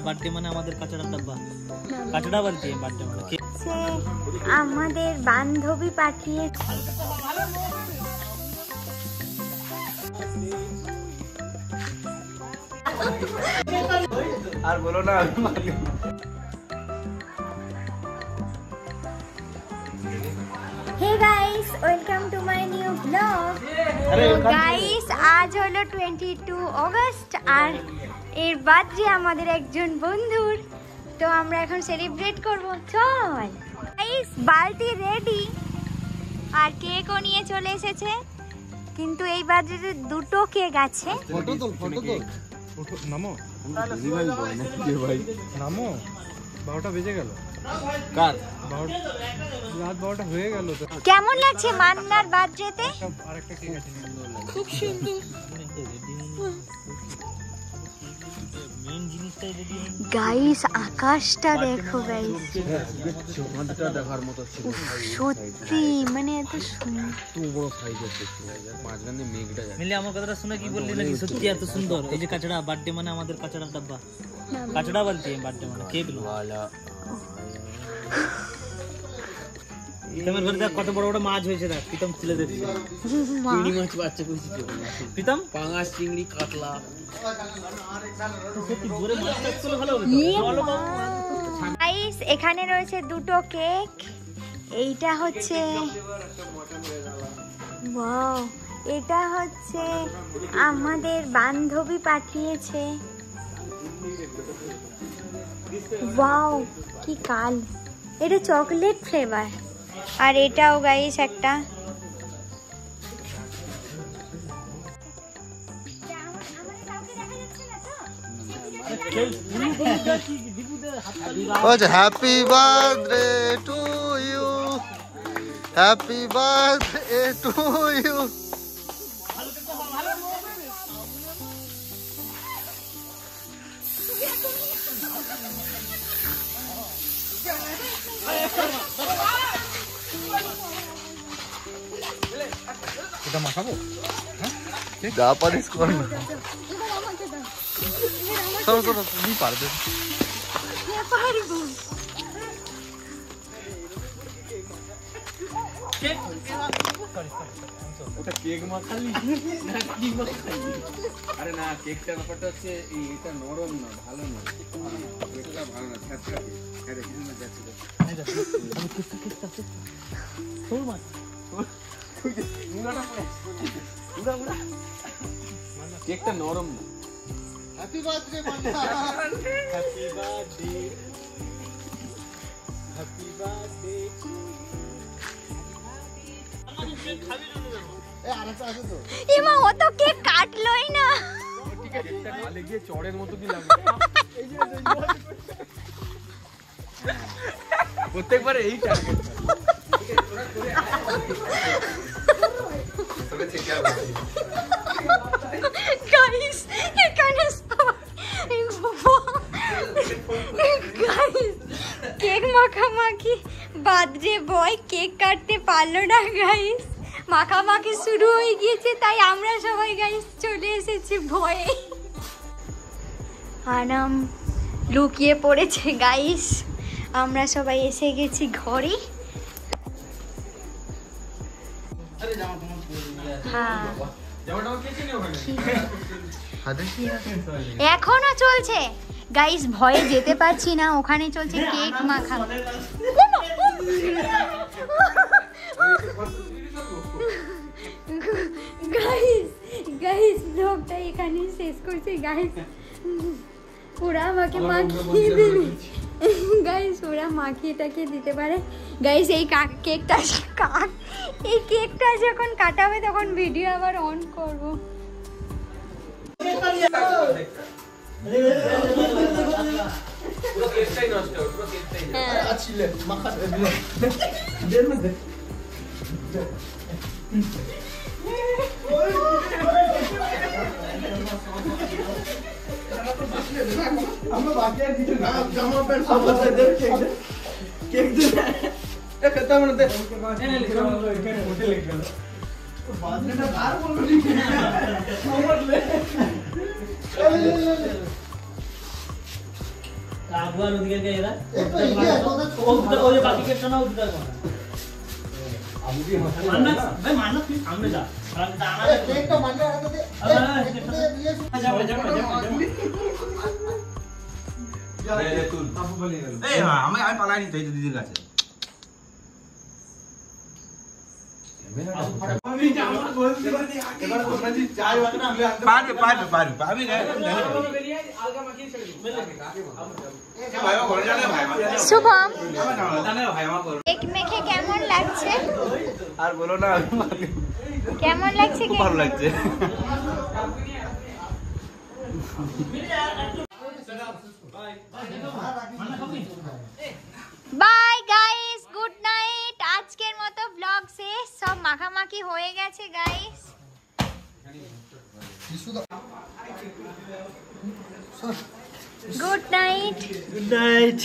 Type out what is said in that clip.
Birthday মানে আমাদের কাঁচড়া ডাব্বা, কাঁচড়া বলতে বার্থডে মানে আমাদের বান্ধবী পাঠিয়েছে। আর বলো না। Hey guys, welcome to my new vlog. Guys, আজ হলো 22 অগস্ট আর এর বার্থডে আমাদের একজন বন্ধুর, তো আমরা এখন সেলিব্রেট করব। চল গাইস, বালতি রেডি আর কেকও নিয়ে চলে এসেছে, কিন্তু এই বার্থডেতে দুটো কেক আছে। ফটো তোল নামো নামো। 12টা বেজে গেল। কার 12? রাত 12টা হয়ে গেল তো। কেমন লাগছে মান্নার বার্থডেতে? আরেকটা কেক আছে, খুব সুন্দর। গাইস, আকাশটা দেখো গাইস, দেখার মতো সত্যি মানে এত সুন্দর। বড় সাইজ আছে, মাঝখানে মেঘটা যাচ্ছে। মিলে আমার কথাটা শুনে কি বললি নাকি? সত্যি এত সুন্দর। এই যে কাঁচড়া, বার্থডে মানে আমাদের কাঁচড়া ডাব্বা, কাঁচড়া বলতে বার্থডে মানে কেক লো। প্রীতমের ঘরে দেখ কত বড় বড় মাছ হয়েছে, দেখ প্রীতম তুলে দিচ্ছে। চিংড়ি মাছ বাচ্চা কইছি প্রীতম, পাঙাশ চিংড়ি কাতলা। সত্যি ভোরে মাছটা চলে ভালো হবে। চলো গাইস, এখানে রয়েছে দুটো কেক। এইটা হচ্ছে ওয়াও, এটা হচ্ছে আমাদের বান্ধবী পাঠিয়েছে। ওয়াও, কি কাল! এটা চকলেট ফ্লেভার। আর এটাও গাইস একটা। Happy birthday to you, happy birthday to you. এটা মাখাবো? যা পারিস কর না। চলো চলো, তুমি পারবে। ওটা কেক মাখালি না কি মাখালি? আরে না, কেকটার ব্যাপারটা হচ্ছে এটা নরম না, ভালো না। কেকটা ভালো না, ছ্যাঁচড়া কেক। আরে কিছু না, যাচ্ছে আমি কেকটা কেকটা তোর মাছ কেকটা নরম না। Happy birthday Manna, happy birthday, happy birthday. এমা, ও তো কেক কাটলোই না। ঠিক আছে, কেকটা গালে গিয়ে চড়ের মতো কি লাগবে? প্রত্যেকবার এই টার্গেট। গাইস, এখানে গাইস কেক মাখামাখি, বার্থডে বয় কেক কাটতে পারলো না গাইস। মাখামাখি শুরু হয়ে গিয়েছে, তাই আমরা সবাই গাইস চলে এসেছি ভয়ে। আনাম লুকিয়ে পড়েছে গাইস। আমরা সবাই এসে গেছি ঘরে। হ্যাঁ, এখনো চলছে গাইস, ভয়ে যেতে পারছি না। ওখানে চলছে কেক মাখা। গাইস গাইস, ব্লগটা এখানেই শেষ করছি গাইস। ওরা আমাকে মাখিয়ে দেবে গাইস, ওরা মাখিয়েটাকে দিতে পারে গাইস। এই কেকটা যখন কাটাবে তখন ভিডিও আবার অন করব। আমরা বাকি আর কিছু না, জামা প্যান্ট সব আছে। কেক দে, খেতে হবে না। দে এখানে হোটেল লিখবে না, বার্থডেটা কার বলবো? ঠিক আছে, আগুয়ার ওদিকে কে এরা ও যে বাকি কেটটা না উঠতে পারবো না মান্না ভাই মান্না তুই সামনে যা দাঁড়া কেকটা মান্না হাতে দে যা তুই এই আমি পালাইনি তো এই দিদির কাছে শুভম কেক মেখে কেমন লাগছে? আর বলো না কেমন লাগছে? খুব ভালো লাগছে বাই গাইস, গুড নাইট। আজকের মতো ব্লগ শেষ, সব মাখামাখি হয়ে গেছে guys. Good night. Good night.